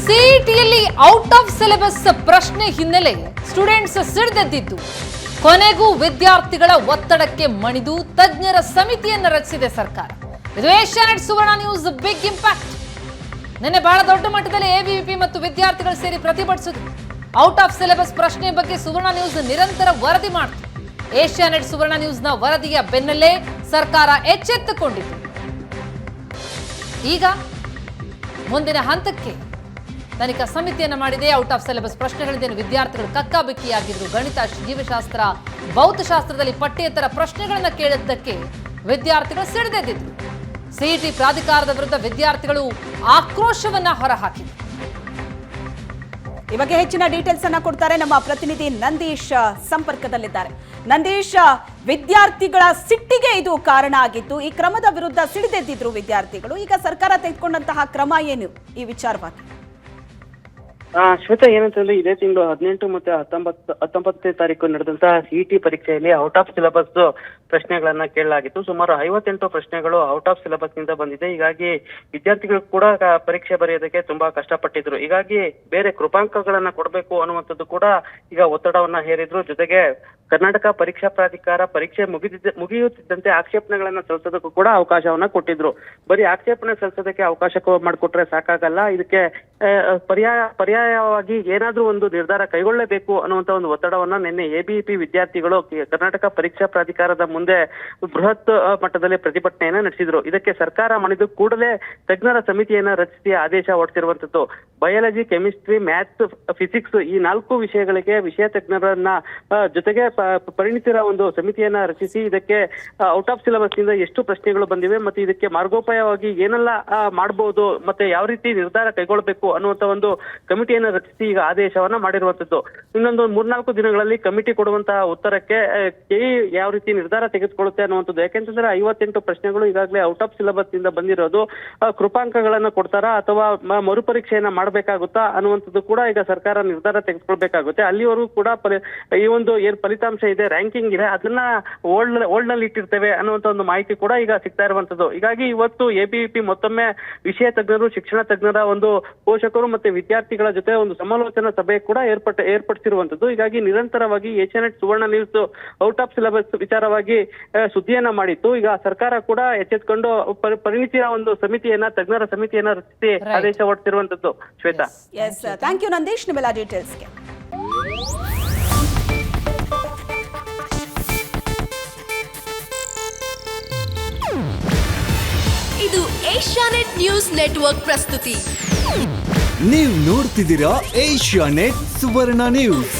ಸಿಇಟಿಯಲ್ಲಿ out of syllabus ಪ್ರಶ್ನೆ ಹಿನ್ನೆಲೆ students ಸಿಡಿದೆದ್ದಿದ್ದು ಕೊನೆಗೂ ವಿದ್ಯಾರ್ಥಿಗಳ ಒತ್ತಡಕ್ಕೆ ಮಣಿದು ತಜ್ಞರ ಸಮಿತಿಯನ್ನು ರಚಿಸಿದೆ ಸರ್ಕಾರ. ಇದು ಏಷ್ಯಾನೆಟ್ ಸುವರ್ಣ ನ್ಯೂಸ್ ಬಿಗ್ ಇಂಪ್ಯಾಕ್ಟ್. ನಿನ್ನೆ ಬಹಳ ದೊಡ್ಡ ಮಟ್ಟದಲ್ಲಿ ಎಬಿವಿಪಿ ಮತ್ತು ವಿದ್ಯಾರ್ಥಿಗಳು ಸೇರಿ ಪ್ರತಿಭಟಿಸಿದ್ರು. ಔಟ್ ಆಫ್ ಸಿಲೆಬಸ್ ಪ್ರಶ್ನೆ ಬಗ್ಗೆ ಸುವರ್ಣ ನ್ಯೂಸ್ ನಿರಂತರ ವರದಿ ಮಾಡಿತು. ಏಷ್ಯಾನೆಟ್ ಸುವರ್ಣ ನ್ಯೂಸ್ನ ವರದಿಯ ಬೆನ್ನಲ್ಲೇ ಸರ್ಕಾರ ಎಚ್ಚೆತ್ತುಕೊಂಡಿತು. ಈಗ ಮುಂದಿನ ಹಂತಕ್ಕೆ ತನಿಖಾ ಸಮಿತಿಯನ್ನು ಮಾಡಿದೆ. ಔಟ್ ಆಫ್ ಸಿಲೆಬಸ್ ಪ್ರಶ್ನೆಗಳಿಂದ ವಿದ್ಯಾರ್ಥಿಗಳು ಕಕ್ಕಾಬಿಕ್ಕಿಯಾಗಿದ್ರು. ಗಣಿತ, ಜೀವಶಾಸ್ತ್ರ, ಭೌತಶಾಸ್ತ್ರದಲ್ಲಿ ಪಠ್ಯೇತರ ಪ್ರಶ್ನೆಗಳನ್ನು ಕೇಳಿದ್ದಕ್ಕೆ ವಿದ್ಯಾರ್ಥಿಗಳು ಸಿಡಿದೆದ್ದಿದ್ರು. ಸಿಇಟಿ ಪ್ರಾಧಿಕಾರದ ವಿರುದ್ಧ ವಿದ್ಯಾರ್ಥಿಗಳು ಆಕ್ರೋಶವನ್ನ ಹೊರಹಾಕಿದ್ರು. ಈ ಬಗ್ಗೆ ಹೆಚ್ಚಿನ ಡೀಟೇಲ್ಸ್ ಅನ್ನ ಕೊಡ್ತಾರೆ ನಮ್ಮ ಪ್ರತಿನಿಧಿ ನಂದೀಶ್ ಸಂಪರ್ಕದಲ್ಲಿದ್ದಾರೆ. ನಂದೀಶ್, ವಿದ್ಯಾರ್ಥಿಗಳ ಸಿಟ್ಟಿಗೆ ಇದು ಕಾರಣ ಆಗಿತ್ತು. ಈ ಕ್ರಮದ ವಿರುದ್ಧ ಸಿಡಿದೆದ್ದಿದ್ರು ವಿದ್ಯಾರ್ಥಿಗಳು. ಈಗ ಸರ್ಕಾರ ತೆಗೆದುಕೊಂಡಂತಹ ಕ್ರಮ ಏನು ಈ ವಿಚಾರವಾಗಿ? ಶ್ವೇತಾ, ಏನಂತಂದ್ರೆ ಇದೇ ತಿಂಗಳು 18 ಮತ್ತೆ 19ನೇ ತಾರೀಕು ನಡೆದಂತಹ ಸಿಇಟಿ ಪರೀಕ್ಷೆಯಲ್ಲಿ ಔಟ್ ಆಫ್ ಸಿಲೆಬಸ್ ಪ್ರಶ್ನೆಗಳನ್ನ ಕೇಳಲಾಗಿತ್ತು. ಸುಮಾರು 58 ಪ್ರಶ್ನೆಗಳು ಔಟ್ ಆಫ್ ಸಿಲೆಬಸ್ ನಿಂದ ಬಂದಿದೆ. ಹೀಗಾಗಿ ವಿದ್ಯಾರ್ಥಿಗಳು ಕೂಡ ಪರೀಕ್ಷೆ ಬರೆಯೋದಕ್ಕೆ ತುಂಬಾ ಕಷ್ಟಪಟ್ಟಿದ್ರು. ಹೀಗಾಗಿ ಬೇರೆ ಕೃಪಾಂಕಗಳನ್ನ ಕೊಡಬೇಕು ಅನ್ನುವಂಥದ್ದು ಕೂಡ ಈಗ ಒತ್ತಡವನ್ನ ಹೇರಿದ್ರು. ಜೊತೆಗೆ ಕರ್ನಾಟಕ ಪರೀಕ್ಷಾ ಪ್ರಾಧಿಕಾರ ಪರೀಕ್ಷೆ ಮುಗಿಯುತ್ತಿದ್ದಂತೆ ಆಕ್ಷೇಪಣೆಗಳನ್ನ ಸಲ್ಲಿಸೋದಕ್ಕೂ ಕೂಡ ಅವಕಾಶವನ್ನ ಕೊಟ್ಟಿದ್ರು. ಬರೀ ಆಕ್ಷೇಪಣೆ ಸಲ್ಲಿಸೋದಕ್ಕೆ ಅವಕಾಶ ಮಾಡಿಕೊಟ್ರೆ ಸಾಕಾಗಲ್ಲ, ಇದಕ್ಕೆ ಪರ್ಯಾಯವಾಗಿ ಏನಾದ್ರೂ ಒಂದು ನಿರ್ಧಾರ ಕೈಗೊಳ್ಳಬೇಕು ಅನ್ನುವಂತ ಒಂದು ಒತ್ತಡವನ್ನ ನಿನ್ನೆ ಎಬಿವಿಪಿ ವಿದ್ಯಾರ್ಥಿಗಳು ಕರ್ನಾಟಕ ಪರೀಕ್ಷಾ ಪ್ರಾಧಿಕಾರದ ಮುಂದೆ ಬೃಹತ್ ಮಟ್ಟದಲ್ಲಿ ಪ್ರತಿಭಟನೆಯನ್ನ ನಡೆಸಿದ್ರು. ಇದಕ್ಕೆ ಸರ್ಕಾರ ಮಣಿದು ಕೂಡಲೇ ತಜ್ಞರ ಸಮಿತಿಯನ್ನ ರಚಿಸಿ ಆದೇಶ ಹೊರಡಿಸಿರುವಂತದ್ದು. ಬಯಾಲಜಿ, ಕೆಮಿಸ್ಟ್ರಿ, ಮ್ಯಾಥ್ಸ್, ಫಿಸಿಕ್ಸ್ ಈ 4 ವಿಷಯಗಳಿಗೆ ವಿಷಯ ತಜ್ಞರನ್ನ ಜೊತೆಗೆ ಪರಿಣಿತರ ಒಂದು ಸಮಿತಿಯನ್ನ ರಚಿಸಿ ಇದಕ್ಕೆ ಔಟ್ ಆಫ್ ಸಿಲೆಬಸ್ ನಿಂದ ಎಷ್ಟು ಪ್ರಶ್ನೆಗಳು ಬಂದಿವೆ ಮತ್ತೆ ಇದಕ್ಕೆ ಮಾರ್ಗೋಪಾಯವಾಗಿ ಏನೆಲ್ಲ ಮಾಡಬಹುದು ಮತ್ತೆ ಯಾವ ರೀತಿ ನಿರ್ಧಾರ ಕೈಗೊಳ್ಳಬೇಕು ಅನ್ನುವಂತ ಒಂದು ಕಮಿಟಿಯನ್ನು ರಚಿಸಿ ಈಗ ಆದೇಶವನ್ನ ಮಾಡಿರುವಂತದ್ದು. ಇನ್ನೊಂದು 3-4 ದಿನಗಳಲ್ಲಿ ಕಮಿಟಿ ಕೊಡುವಂತಹ ಉತ್ತರಕ್ಕೆ ಕೆಇ ಯಾವ ರೀತಿ ನಿರ್ಧಾರ ತೆಗೆದುಕೊಳ್ಳುತ್ತೆ ಅನ್ನುವಂಥದ್ದು. ಯಾಕೆಂತಂದ್ರೆ 58 ಪ್ರಶ್ನೆಗಳು ಈಗಾಗಲೇ ಔಟ್ ಆಫ್ ಸಿಲೆಬಸ್ ನಿಂದ ಬಂದಿರೋದು. ಕೃಪಾಂಕಗಳನ್ನ ಕೊಡ್ತಾರಾ ಅಥವಾ ಮರುಪರೀಕ್ಷೆಯನ್ನ ಮಾಡಬೇಕಾಗುತ್ತಾ ಅನ್ನುವಂಥದ್ದು ಕೂಡ ಈಗ ಸರ್ಕಾರ ನಿರ್ಧಾರ ತೆಗೆದುಕೊಳ್ಬೇಕಾಗುತ್ತೆ. ಅಲ್ಲಿವರೆಗೂ ಕೂಡ ಈ ಒಂದು ಏನ್ ಫಲಿತಾಂಶ ಇದೆ, ರ್ಯಾಂಕಿಂಗ್ ಇದೆ, ಅದನ್ನ ಓಲ್ಡ್ ನಲ್ಲಿ ಇಟ್ಟಿರ್ತೇವೆ ಅನ್ನುವಂತ ಒಂದು ಮಾಹಿತಿ ಕೂಡ ಈಗ ಸಿಗ್ತಾ ಇರುವಂತದ್ದು. ಹೀಗಾಗಿ ಇವತ್ತು ಎಬಿವಿಪಿ ಮತ್ತೊಮ್ಮೆ ವಿಷಯ ತಜ್ಞರು, ಶಿಕ್ಷಣ ತಜ್ಞರ ಒಂದು ಪೋಷಕರು ಮತ್ತೆ ವಿದ್ಯಾರ್ಥಿಗಳ ಜೊತೆ ಒಂದು ಸಮಾಲೋಚನಾ ಸಭೆ ಕೂಡ ಏರ್ಪಡಿಸಿರುವಂತದ್ದು. ಹೀಗಾಗಿ ನಿರಂತರವಾಗಿ Asianet Suvarna news out of syllabus ವಿಚಾರವಾಗಿ ಸುದ್ದಿಯನ್ನ ಮಾಡಿತ್ತು. ಈಗ ಸರ್ಕಾರ ಕೂಡ ಎಚ್ಚೆತ್ಕೊಂಡು ಪರಿಣಿತಿಯ ಒಂದು ಸಮಿತಿಯನ್ನ, ತಜ್ಞರ ಸಮಿತಿಯನ್ನ ರಚಿಸಿ ಆದೇಶ ಹೊರಡಿಸಿರುವಂತದ್ದು. ಶ್ವೇತಾ, ಥ್ಯಾಂಕ್ ಯು ನಂದೀಶ್ ನಿಮ್ಮೆಲ್ಲ ಡೀಟೇಲ್ಸ್ಗೆ. ಇದು ಏಷ್ಯಾನೆಟ್ ನ್ಯೂಸ್ ನೆಟ್ವರ್ಕ್ ಪ್ರಸ್ತುತಿ. ನೀವು ನೋಡ್ತಿದ್ದೀರಾ ಏಷ್ಯಾನೆಟ್ ಸುವರ್ಣ ನ್ಯೂಸ್.